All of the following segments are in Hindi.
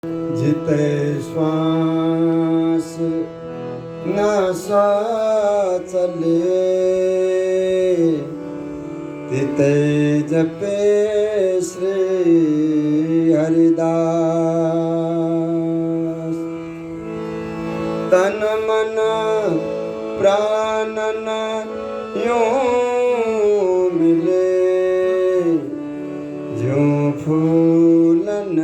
जिते श्वास नासा चले तिते जपे श्री हरिदास। तन मन प्राणन यूं मिले जो फूलन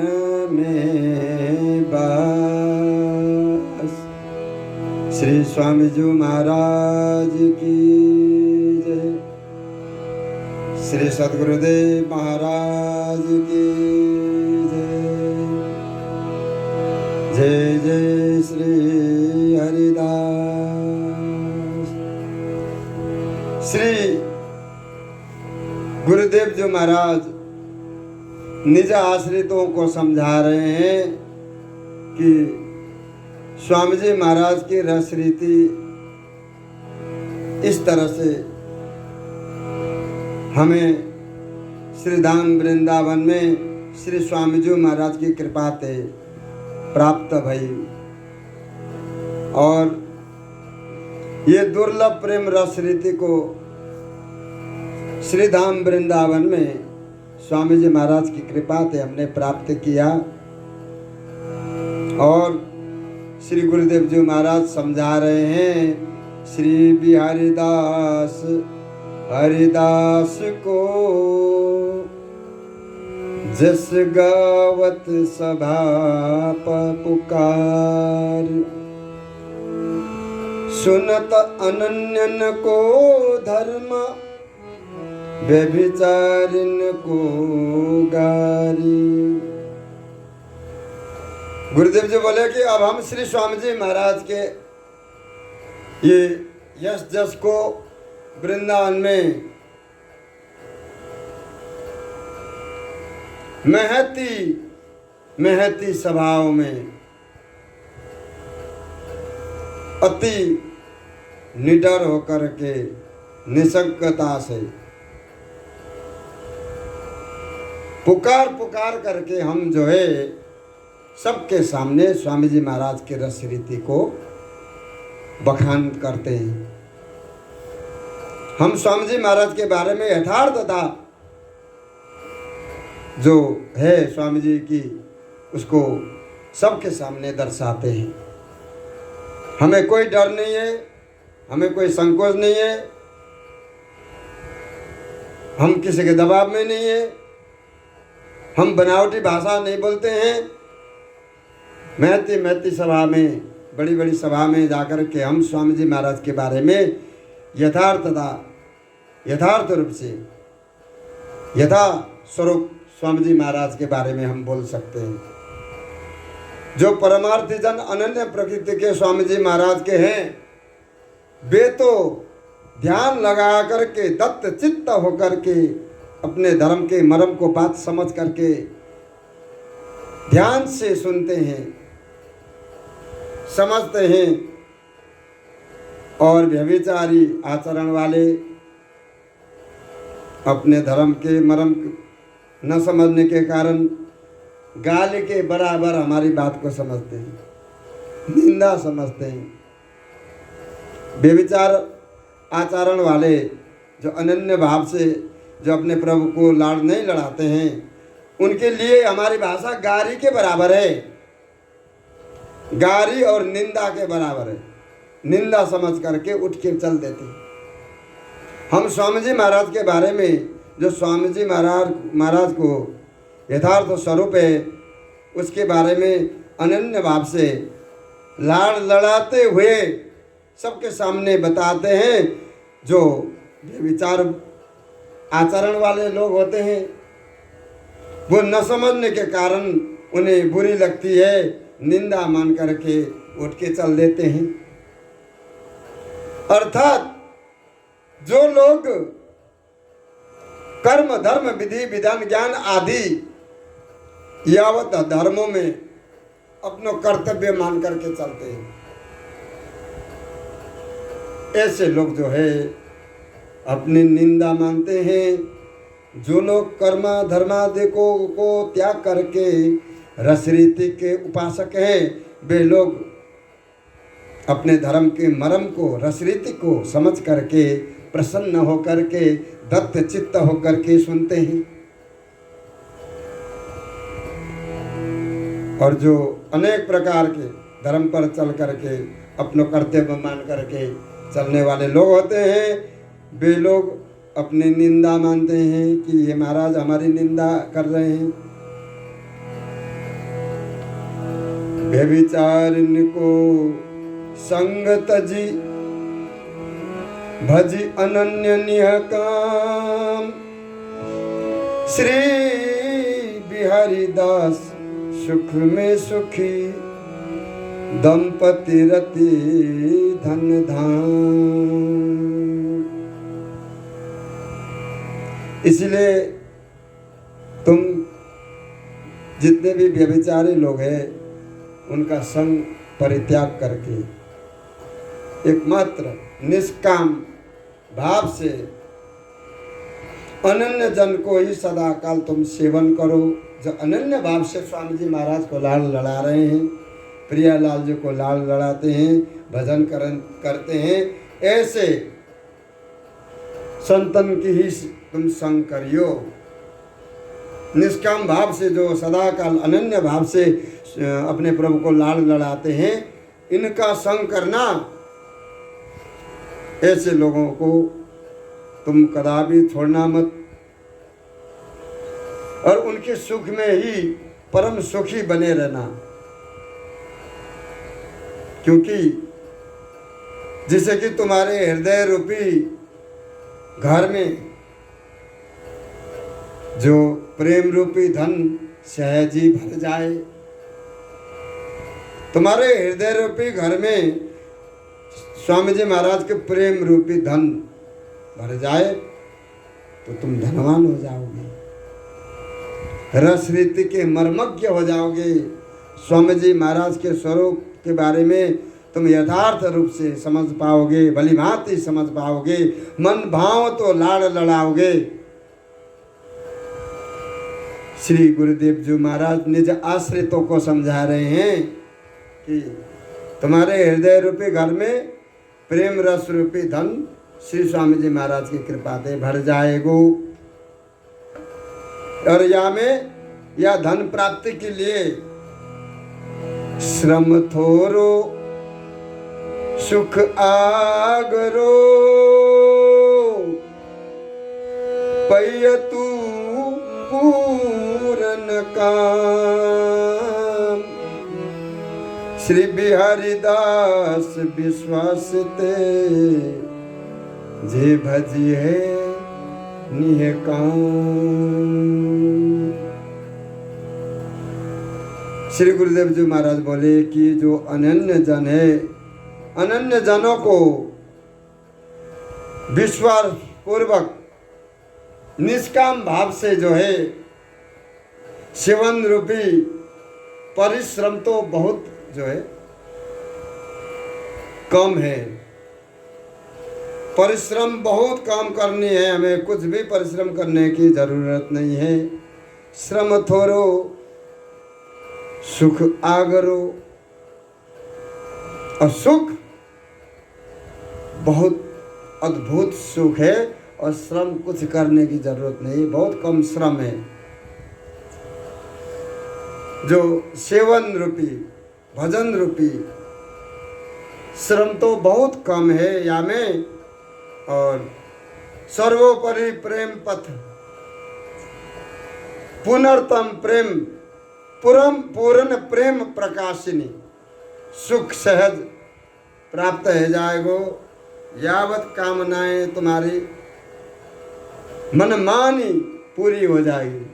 में बास। श्री स्वामी जी महाराज की जय। श्री सद्गुरुदेव महाराज की जय। जय जय श्री हरिदास। श्री गुरुदेव जी महाराज निज आश्रितों को समझा रहे हैं कि स्वामी जी महाराज की रस रीति इस तरह से हमें श्री धाम वृंदावन में श्री स्वामी जी महाराज की कृपा से प्राप्त भई और ये दुर्लभ प्रेम रस रीति को श्री धाम वृंदावन में स्वामी जी महाराज की कृपा से हमने प्राप्त किया। और श्री गुरुदेव जी महाराज समझा रहे हैं श्री बिहारी दास हरिदास को जस गावत सभा पुकार सुनत अनन्यन को धर्म व्यभिचारिन को गारी। गुरुदेव जी बोले कि अब हम श्री स्वामी जी महाराज के ये यश जस को वृंदावन में महती सभाओं में अति निडर होकर के निसंकता से पुकार करके हम जो है सबके सामने स्वामी जी महाराज के रस रीति को बखान करते हैं। हम स्वामी जी महाराज के बारे में यथार्थता जो है स्वामी जी की उसको सबके सामने दर्शाते हैं। हमें कोई डर नहीं है, हमें कोई संकोच नहीं है, हम किसी के दबाव में नहीं है, हम बनावटी भाषा नहीं बोलते हैं। महती सभा में बड़ी सभा में जाकर के हम स्वामी जी महाराज के बारे में यथार्थ रूप से यथा स्वरूप स्वामी जी महाराज के बारे में हम बोल सकते हैं। जो परमार्थी जन अनन्य प्रकृति के स्वामी जी महाराज के हैं वे तो ध्यान लगा करके दत्त चित्त होकर के अपने धर्म के मर्म को बात समझ करके ध्यान से सुनते हैं, समझते हैं। और व्यभिचारी आचरण वाले अपने धर्म के मर्म न समझने के कारण गाली के बराबर हमारी बात को समझते हैं, निंदा समझते हैं। व्यभिचार आचरण वाले जो अनन्य भाव से जो अपने प्रभु को लाड़ नहीं लड़ाते हैं उनके लिए हमारी भाषा गारी के बराबर है, गारी और निंदा के बराबर है। निंदा समझ करके उठ के चल देते हैं। हम स्वामी जी महाराज के बारे में जो स्वामी जी महाराज को यथार्थ स्वरूप है उसके बारे में अनन्य भाव से लाड़ लड़ाते हुए सबके सामने बताते हैं। जो विचार आचरण वाले लोग होते हैं वो न समझने के कारण उन्हें बुरी लगती है, निंदा मान करके उठ के चल देते हैं। अर्थात जो लोग कर्म धर्म विधि विधान ज्ञान आदि यावत धर्मों में अपना कर्तव्य मान करके चलते हैं, ऐसे लोग जो है अपनी निंदा मानते हैं। जो लोग कर्म धर्मादि को त्याग करके रस रीति के उपासक हैं वे लोग अपने धर्म के मर्म को, रस रीति को समझ करके, प्रसन्न होकर के, दत्त चित्त होकर के सुनते हैं। और जो अनेक प्रकार के धर्म पर चल करके अपनों कर्तव्य मान करके चलने वाले लोग होते हैं, वे लोग अपनी निंदा मानते हैं कि ये महाराज हमारी निंदा कर रहे हैं। व्यभिचारिणी को संग तजी भजी अनन्य निह काम, श्री बिहारी दास सुख में सुखी, दंपति रति धन धाम। इसलिए तुम जितने भी व्यभिचारी लोग हैं उनका संग परित्याग करके एकमात्र निष्काम भाव से अनन्य जन को ही सदा काल तुम सेवन करो। जो अनन्य भाव से स्वामी जी महाराज को लाड़ लड़ा रहे हैं, प्रियालाल जी को लाड़ लड़ाते हैं, भजन करते हैं, ऐसे संतन की ही तुम संग करियो। निष्काम भाव से जो सदा काल अनन्य भाव से अपने प्रभु को लाड़ लड़ाते हैं, इनका संग करना। ऐसे लोगों को तुम कदापि छोड़ना मत और उनके सुख में ही परम सुखी बने रहना। क्योंकि जिसे कि तुम्हारे हृदय रूपी घर में जो प्रेम रूपी धन सहज ही भर जाए, तुम्हारे हृदय रूपी घर में स्वामी जी महाराज के प्रेम रूपी धन भर जाए तो तुम धनवान हो जाओगे, रस रीति के मर्मज्ञ हो जाओगे। स्वामी जी महाराज के स्वरूप के बारे में तुम यथार्थ रूप से समझ पाओगे, भली भांति समझ पाओगे, मन भाव तो लाड़ लड़ाओगे। श्री गुरुदेव जी महाराज निज आश्रितों को समझा रहे हैं कि तुम्हारे हृदय रूपी घर में प्रेम रस रूपी धन श्री स्वामी जी महाराज की कृपा से भर जाएगो। और या धन प्राप्ति के लिए श्रम थोरो सुख आगरो, पयतु पूरन काम, श्री बिहारी दास विश्वास ते जे भजी है निह काम। श्री गुरुदेव जी महाराज बोले कि जो अनन्य जन है, अनन्य जनों को विश्वास पूर्वक निष्काम भाव से जो है सेवन रूपी परिश्रम तो बहुत जो है कम है, परिश्रम बहुत कम करनी है, हमें कुछ भी परिश्रम करने की जरूरत नहीं है। श्रम थोरो सुख आगरो, और सुख बहुत अद्भुत सुख है और श्रम कुछ करने की जरूरत नहीं, बहुत कम श्रम है। जो सेवन रूपी भजन रूपी श्रम तो बहुत कम है या में, और सर्वोपरि प्रेम पथ पुनर्तम प्रेम पूर्ण प्रेम प्रकाशिनी, सुख सहज प्राप्त हो जाएगो। यावत कामनाएं तुम्हारी मनमानी पूरी हो जाएगी।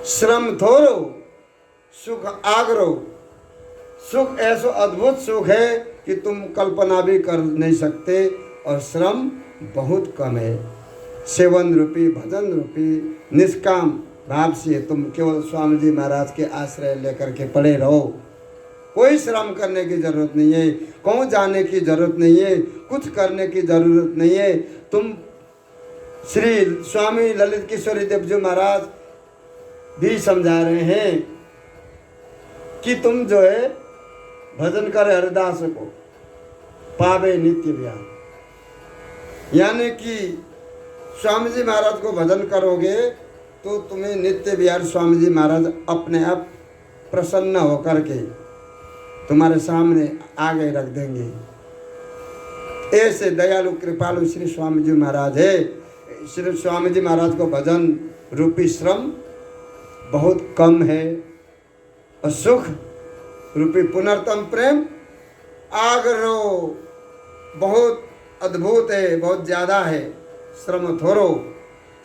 श्रम थोरो सुख आगरो, सुख ऐसा अद्भुत सुख है कि तुम कल्पना भी कर नहीं सकते, और श्रम बहुत कम है। सेवन रूपी भजन रूपी निष्काम भाव से तुम केवल स्वामी जी महाराज के आश्रय लेकर के पड़े रहो। कोई श्रम करने की जरूरत नहीं है, कहूँ जाने की जरूरत नहीं है, कुछ करने की जरूरत नहीं है। तुम श्री स्वामी ललित किशोरी देव जी महाराज भी समझा रहे हैं कि तुम जो है भजन करे हरिदास को पावे नित्य विहार। यानी कि स्वामी जी महाराज को भजन करोगे तो तुम्हें नित्य विहार स्वामी जी महाराज अपने आप प्रसन्न होकर के तुम्हारे सामने आगे रख देंगे। ऐसे दयालु कृपालु श्री स्वामी जी महाराज है। श्री स्वामी जी महाराज को भजन रूपी श्रम बहुत कम है और सुख रूपी पुनर्तम प्रेम आग्रो बहुत अद्भुत है, बहुत ज़्यादा है। श्रम थोड़ो,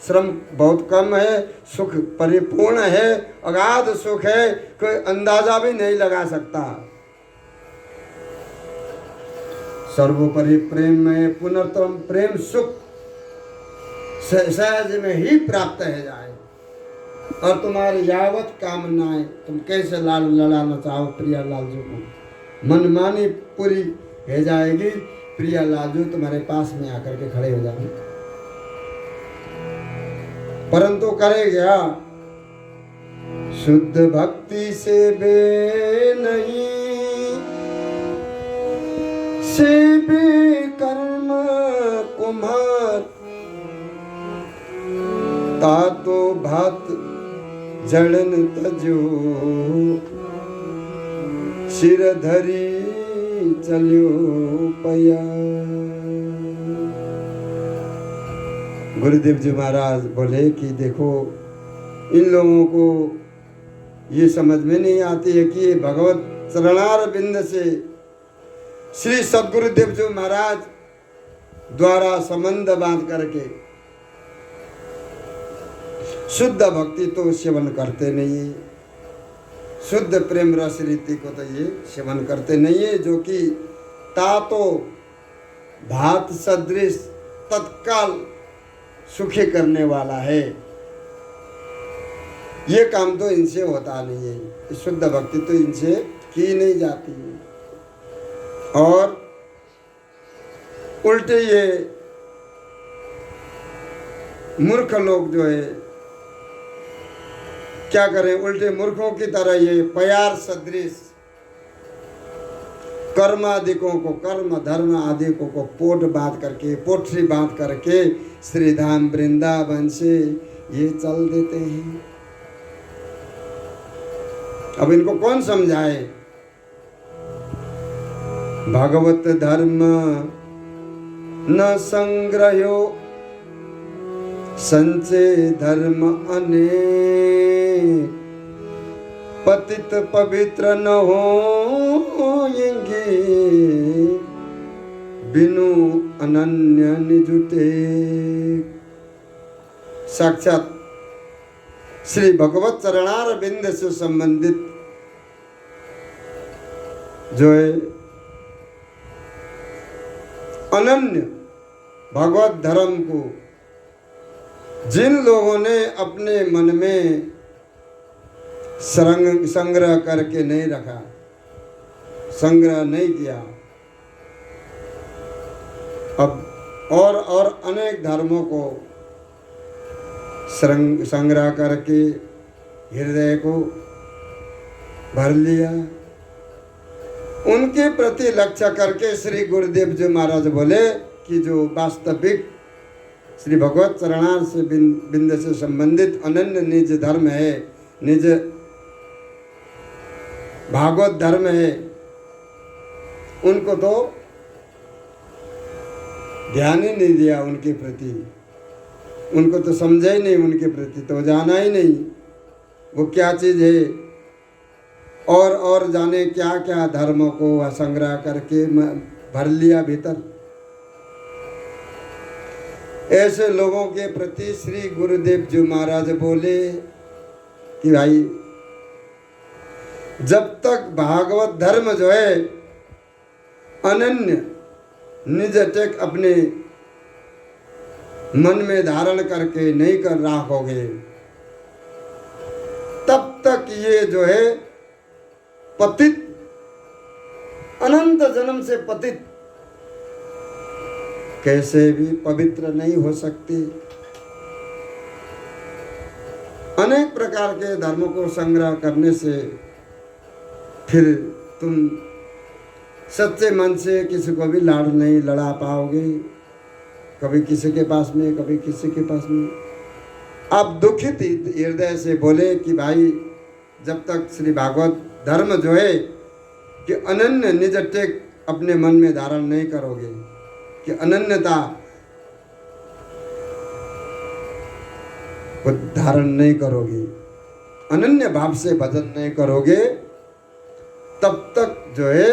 श्रम बहुत कम है, सुख परिपूर्ण है, अगाध सुख है, कोई अंदाजा भी नहीं लगा सकता। सर्वोपरि प्रेम में पुनर्तम प्रेम सुख सहज में ही प्राप्त है जाए। और तुम्हारी यावत कामनाएं तुम कैसे लाल लड़ाना चाहो प्रिया लालजू को, मनमानी पूरी हो जाएगी। प्रिया लालजू तुम्हारे पास में आकर के खड़े हो जाएंगे, परंतु करे क्या? शुद्ध भक्ति से बे नहीं, से बे कर्म कुम्हार, तातो भात जड़न तजो, सिर धरी चलियो पया। गुरुदेव जी महाराज बोले कि देखो, इन लोगों को ये समझ में नहीं आती है कि ये भगवत चरणार बिंद से श्री सद्गुरुदेव जी महाराज द्वारा संबंध बांध करके शुद्ध भक्ति तो सेवन करते नहीं है, शुद्ध प्रेम रस रीति को तो ये सेवन करते नहीं है, जो कि तातो भात सदृश तत्काल सुखी करने वाला है। ये काम तो इनसे होता नहीं है, शुद्ध भक्ति तो इनसे की नहीं जाती है। और उल्टे ये मूर्ख लोग जो है क्या करें, उल्टे मूर्खों की तरह ये प्यार सदृश कर्म आदिकों को, कर्म धर्म आदिकों को पोट बांध करके, पोटरी बांध करके श्रीधाम वृंदावन से ये चल देते हैं। अब इनको कौन समझाए? भगवत धर्म न संग्रहो संचय धर्म अनेक, पतित पवित्र न होएंगे बिनु अनन्य निजुटे। साक्षात श्री भगवत चरणार बिंद से संबंधित जो है अनन्य भगवत धर्म को जिन लोगों ने अपने मन में संग्रह करके नहीं रखा, संग्रह नहीं किया, अब और अनेक धर्मों को संग्रह करके हृदय को भर लिया, उनके प्रति लक्ष्य करके श्री गुरुदेव जी महाराज बोले कि जो वास्तविक श्री भगवत चरणार से बिंद से संबंधित अनन्य निज धर्म है, निज भागवत धर्म है, उनको तो ध्यान ही नहीं दिया उनके प्रति, उनको तो समझा ही नहीं, उनके प्रति तो जाना ही नहीं वो क्या चीज़ है। और जाने क्या क्या धर्मों को संग्रह करके भर लिया भीतर। ऐसे लोगों के प्रति श्री गुरुदेव जी महाराज बोले कि भाई जब तक भागवत धर्म जो है अनन्य निज टेक अपने मन में धारण करके नहीं कर रखोगे, तब तक ये जो है पतित, अनंत जन्म से पतित, कैसे भी पवित्र नहीं हो सकती। अनेक प्रकार के धर्मों को संग्रह करने से फिर तुम सच्चे मन से किसी को भी लाड़ नहीं लड़ा पाओगे, कभी किसी के पास में कभी किसी के पास में। आप दुखित हृदय से बोले कि भाई जब तक श्री भागवत धर्म जो है कि अनन्य निज टेक अपने मन में धारण नहीं करोगे, कि अनन्यता को धारण नहीं करोगे, अनन्य भाव से भजन नहीं करोगे, तब तक जो है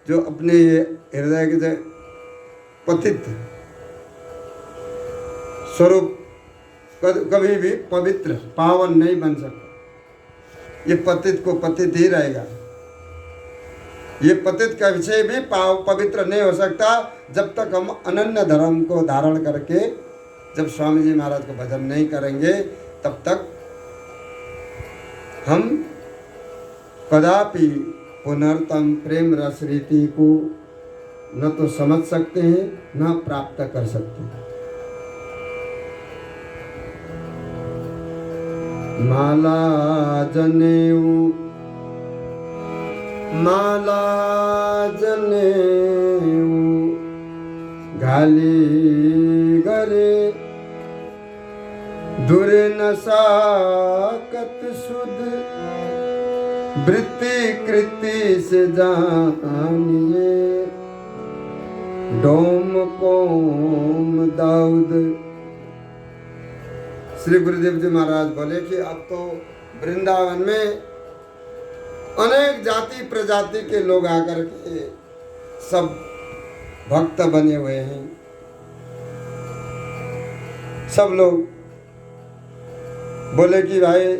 जो अपने हृदय के जो पतित स्वरूप कभी भी पवित्र पावन नहीं बन सकता। ये पतित को पतित ही रहेगा। ये पतित का विषय भी पवित्र नहीं हो सकता जब तक हम अनन्य धर्म को धारण करके जब स्वामी जी महाराज को भजन नहीं करेंगे, तब तक हम कदापि पुनर्तम प्रेम रस रीति को न तो समझ सकते हैं न प्राप्त कर सकते हैं। माला जनेऊ माला जनेऊ घाली गरे दूर नसाकत सुध वृत्ति कृति से जानिए डोम कोम दाऊद। श्री गुरुदेव जी महाराज बोले कि अब तो वृंदावन में अनेक जाति प्रजाति के लोग आकर के सब भक्त बने हुए हैं। सब लोग बोले कि भाई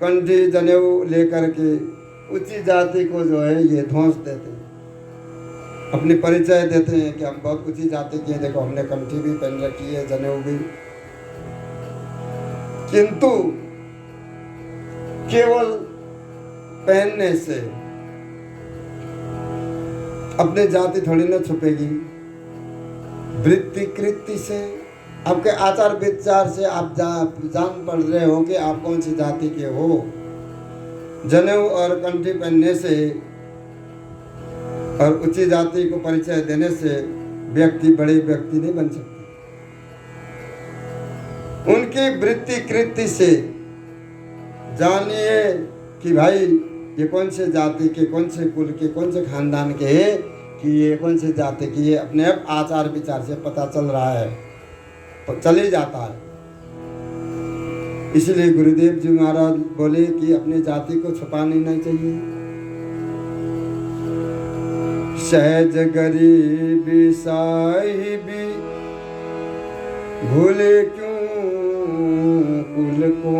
कंठी जनेऊ लेकर के ऊंची जाति को जो है ये ध्वंस देते हैं, अपनी परिचय देते हैं कि हम बहुत ऊंची जाति के हैं, देखो हमने कंठी भी पहन रखी है, जनेऊ भी। किंतु केवल पहनने से अपनी जाति थोड़ी ना छुपेगी। वृत्ति कृति से, आपके आचार विचार से आप जान पड़ रहे हो कि आप कौन सी जाति के हो। जनेऊ और कंठी पहनने से और ऊंची जाति को परिचय देने से व्यक्ति बड़े व्यक्ति नहीं बन सकते। उनकी वृत्ति कृति से जानिए कि भाई ये कौन से जाति के, कौन से कुल के, कौन से खानदान के हैं, कि ये कौन से जाति की। ये अपने आप आचार विचार से पता चल रहा है, चल ही जाता है। इसलिए गुरुदेव जी महाराज बोले कि अपनी जाति को छुपानी नहीं चाहिए। सहज गरीबी साहिबी भूले क्यों कुल को,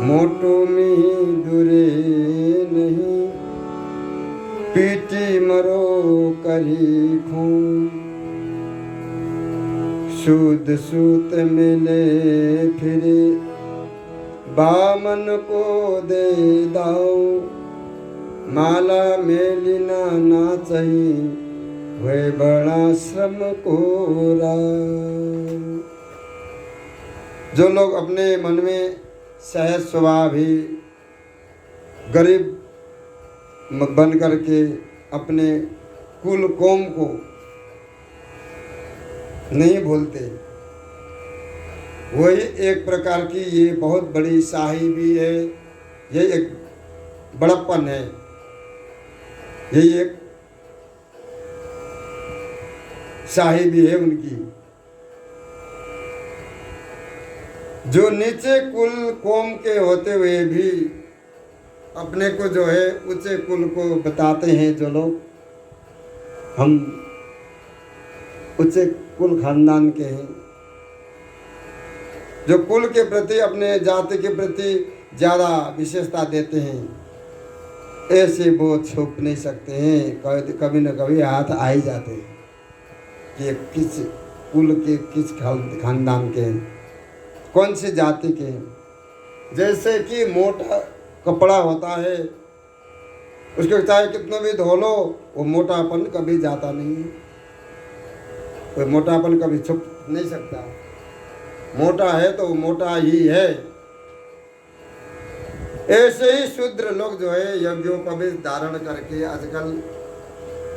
मोटो में दुरे नहीं पीटी मरो करी खून। सूद सूत मिले फिरे बामन को दे दाओ, माला मेलिना ना चाहिए वह बड़ा श्रम कोरा। जो लोग अपने मन में सहज स्वभाव ही गरीब बन करके अपने कुल कौम को नहीं भूलते, वही एक प्रकार की ये बहुत बड़ी शाही भी है, ये एक बड़प्पन है, यही एक शाही भी है उनकी। जो नीचे कुल कौम के होते हुए भी अपने को जो है ऊंचे कुल को बताते हैं, जो लोग हम ऊंचे कुल खानदान के हैं, जो कुल के प्रति अपने जाति के प्रति ज़्यादा विशेषता देते हैं, ऐसे वो छुप नहीं सकते हैं। कभी न कभी हाथ आ ही जाते हैं कि किस कुल के, किस खानदान के हैं, कौन सी जाति के हैं। जैसे कि मोटा कपड़ा होता है, उसको चाहे कितना भी धो लो वो मोटापन कभी जाता नहीं है, कोई मोटापन कभी छुप नहीं सकता। मोटा है तो वो मोटा ही है, ऐसे ही शूद्र लोग जो है यज्ञोपवीत धारण करके आजकल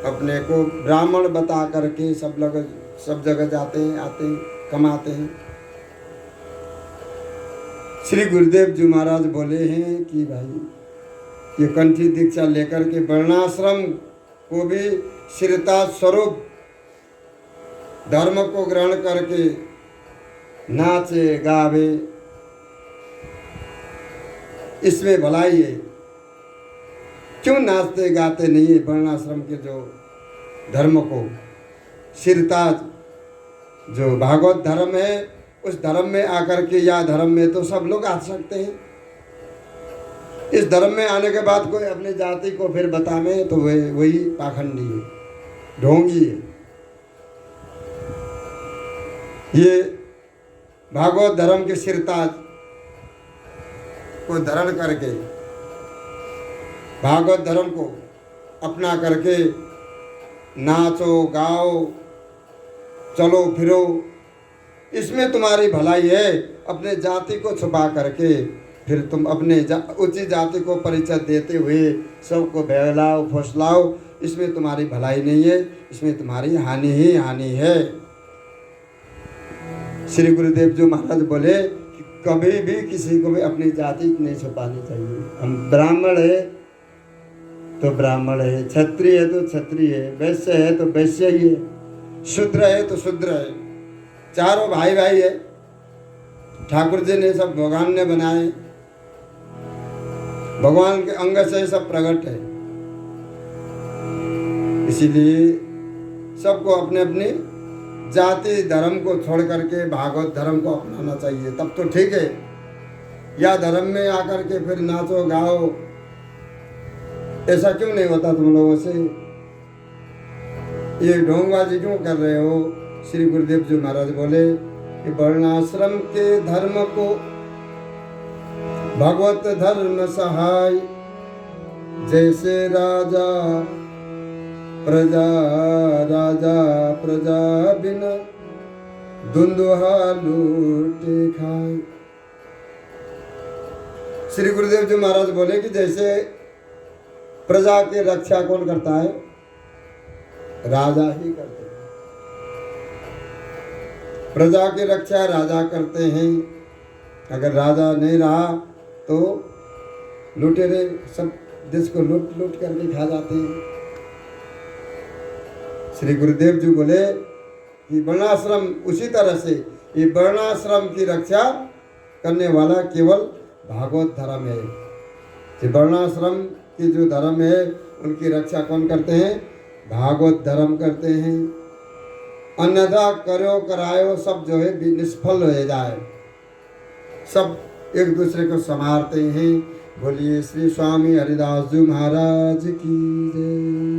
अपने को ब्राह्मण बता करके सब लोग सब जगह जाते हैं, आते हैं, कमाते हैं। श्री गुरुदेव जी महाराज बोले हैं कि भाई ये कंठी दीक्षा लेकर के वर्णाश्रम को भी श्रीता स्वरूप धर्म को ग्रहण करके नाचे गावे, इसमें भलाई है। क्यों नाचते गाते नहीं है वर्णाश्रम के जो धर्म को? श्रीताज जो भागवत धर्म है उस धर्म में आकर के, या धर्म में तो सब लोग आ सकते हैं। इस धर्म में आने के बाद कोई अपनी जाति को फिर बतावे तो वही पाखंडी है, ढोंगी है। ये भागवत धर्म के श्रीताज को धारण करके, भागवत धर्म को अपना करके नाचो गाओ चलो फिरो, इसमें तुम्हारी भलाई है। अपने जाति को छुपा करके फिर तुम अपने उचित जाति को परिचय देते हुए सबको बहलाओ फुसलाओ, इसमें तुम्हारी भलाई नहीं है, इसमें तुम्हारी हानि ही हानि है। श्री गुरुदेव जी महाराज बोले कि कभी भी किसी को भी अपनी जाति नहीं छुपानी चाहिए। हम ब्राह्मण है तो ब्राह्मण है, क्षत्रिय है तो क्षत्रिय है, वैश्य है तो वैश्य ही है, शूद्र है तो शूद्र है, चारों भाई भाई है। ठाकुर जी ने सब भगवान ने बनाए, भगवान के अंग से सब प्रकट है। इसीलिए सबको अपने अपने जाति धर्म को छोड़ करके भागवत धर्म को अपनाना चाहिए, तब तो ठीक है। या धर्म में आकर के फिर नाचो गाओ, ऐसा क्यों नहीं होता तुम लोगों से? ये ढोंगबाजी क्यों कर रहे हो? श्री गुरुदेव जी महाराज बोले कि वर्णाश्रम के धर्म को भगवत धर्म सहाय, जैसे राजा प्रजा बिना धुंधुहा लूटे खाए। श्री गुरुदेव जी महाराज बोले कि जैसे प्रजा की रक्षा कौन करता है? राजा ही करते हैं। प्रजा की रक्षा राजा करते हैं। अगर राजा नहीं रहा तो लुटेरे सब देश को लूट लूट करके खा जाते हैं। श्री गुरुदेव जी बोले कि वर्णाश्रम उसी तरह से, ये वर्णाश्रम की रक्षा करने वाला केवल भागवत धर्म है। कि वर्णाश्रम की जो धर्म है उनकी रक्षा कौन करते हैं? भागवत धर्म करते हैं। अन्यथा करो करायो सब जो है निष्फल हो जाए, सब एक दूसरे को संवारते हैं। बोलिए श्री स्वामी हरिदास जी महाराज की जय।